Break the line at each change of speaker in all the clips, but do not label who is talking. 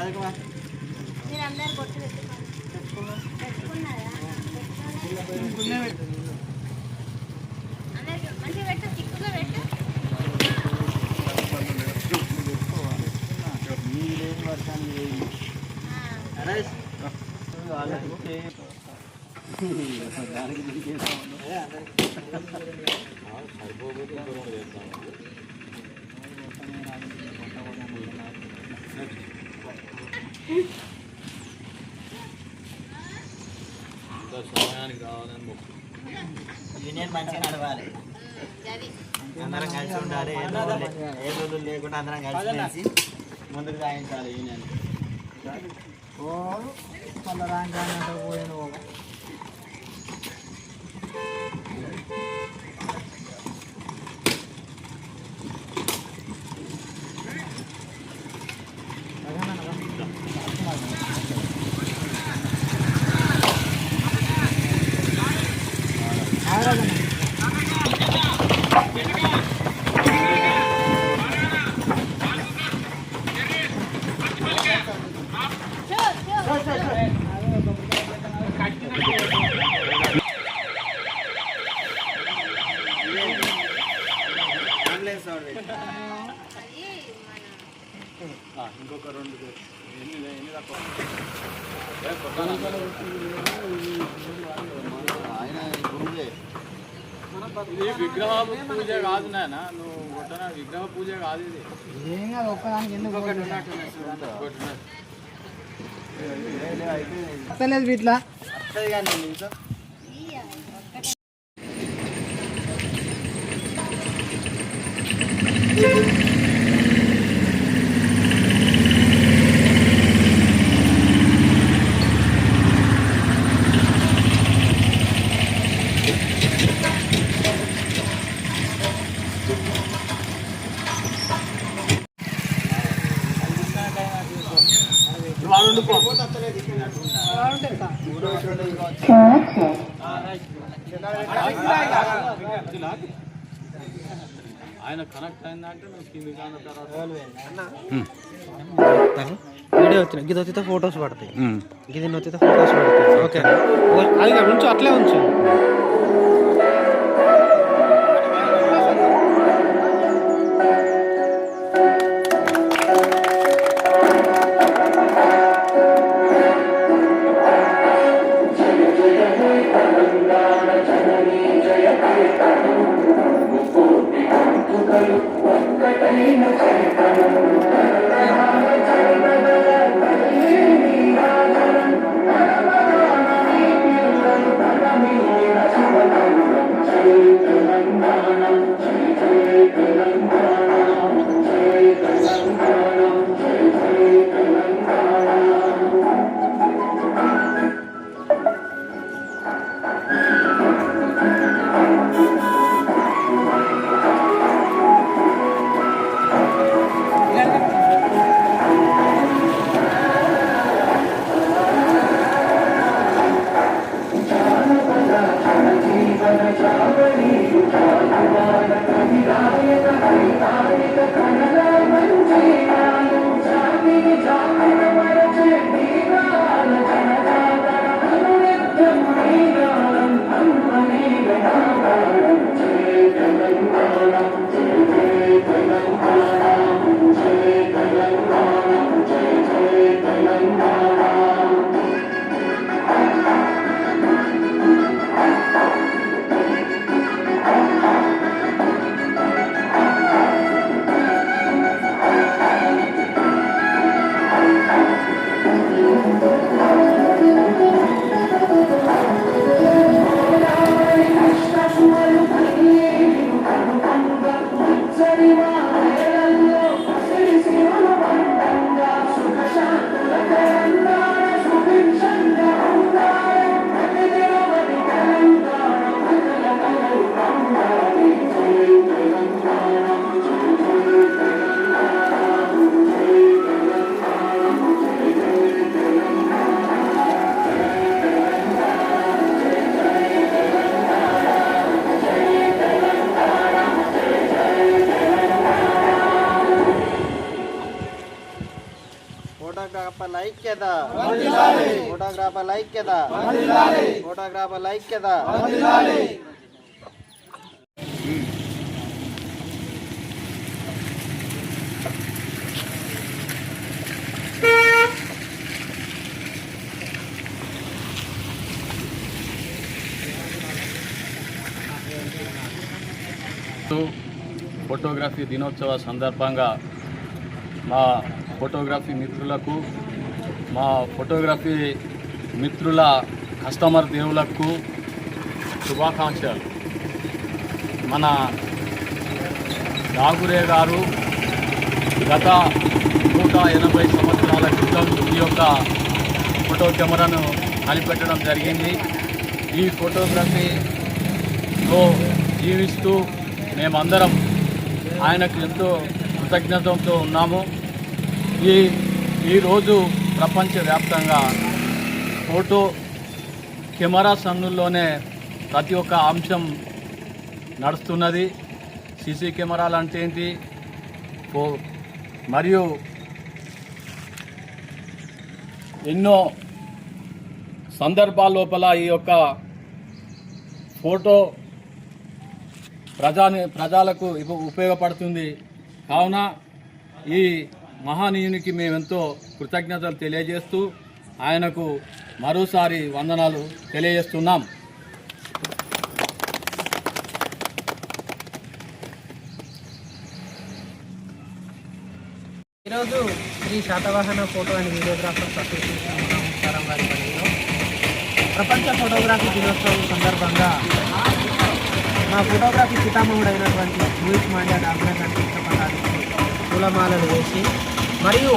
రాజకుమార్ సమయానికి రావాలని యూనియన్ మంచిగా నడవాలి, అందరం కలిసి ఉండాలి, ఏ రోజులు లేకుండా అందరం కలిసి ముందుకు సాగించాలి యూనియన్. కొంత రాంగ్ పోయిన ఇంకొక 2 ఎన్ని తక్కువ ఆయన గురువే. ఇది విగ్రహ పూజ కాదు నాయన, నువ్వు కొట్టిన విగ్రహ పూజ కాదు ఇది. ఏం కాదు, ఒక్కదానికి ఎందుకు అర్థలేదు ఇట్లా అర్థది కానీ ఇంకా ఆయన కనెక్ట్ అయిందంటే వీడియో వచ్చిన గిది వచ్చితే ఫొటోస్ పడతాయి, గిది వచ్చితే ఫొటోస్ పడతాయి. ఓకే అది ఉంచు, అట్లే ఉంచు. ఫోటోగ్రాఫర్ల ఐక్యత, ఫోటోగ్రాఫర్ల ఐక్యత.
ఫోటోగ్రఫీ దినోత్సవ సందర్భంగా మా ఫోటోగ్రఫీ మిత్రులకు, మా ఫోటోగ్రఫీ మిత్రుల కస్టమర్ దేవులకు శుభాకాంక్షలు. మన నాగురే గారు గత 180 సంవత్సరాల క్రితం ఈ యొక్క ఫోటో కెమెరాను కనిపెట్టడం జరిగింది. ఈ ఫోటోగ్రఫీలో జీవిస్తూ మేమందరం ఆయనకు ఎంతో కృతజ్ఞతతో ఉన్నాము. ఈరోజు ప్రపంచవ్యాప్తంగా ఫోటో కెమెరా సన్నుల్లోనే ప్రతి ఒక్క అంశం నడుస్తున్నది. సీసీ కెమెరాలు అంటే ఏంటి, మరియు ఎన్నో సందర్భాల లోపల ఈ యొక్క ఫోటో ప్రజలకు ఉపయోగపడుతుంది. కావున ఈ మహనీయునికి మేమెంతో కృతజ్ఞతలు తెలియజేస్తూ ఆయనకు మరోసారి వందనాలు తెలియజేస్తున్నాం.
ఈరోజు Shri Satavahana photo and videographers association నమస్కారం వారి పరిధిలో ప్రపంచ ఫోటోగ్రఫీ దినోత్సవం సందర్భంగా మా ఫోటోగ్రఫీ పితామహుడు అయినటువంటి లూయిస్ మాండియా డాక్టర్ గారి చిత్రపటానికి పూలమాలలు వేసి మరియు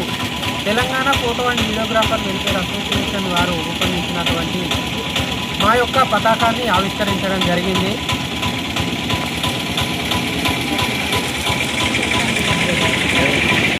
Telangana photo and videographer welfare association వారు రూపొందించినటువంటి మా యొక్క పతాకాన్ని ఆవిష్కరించడం జరిగింది.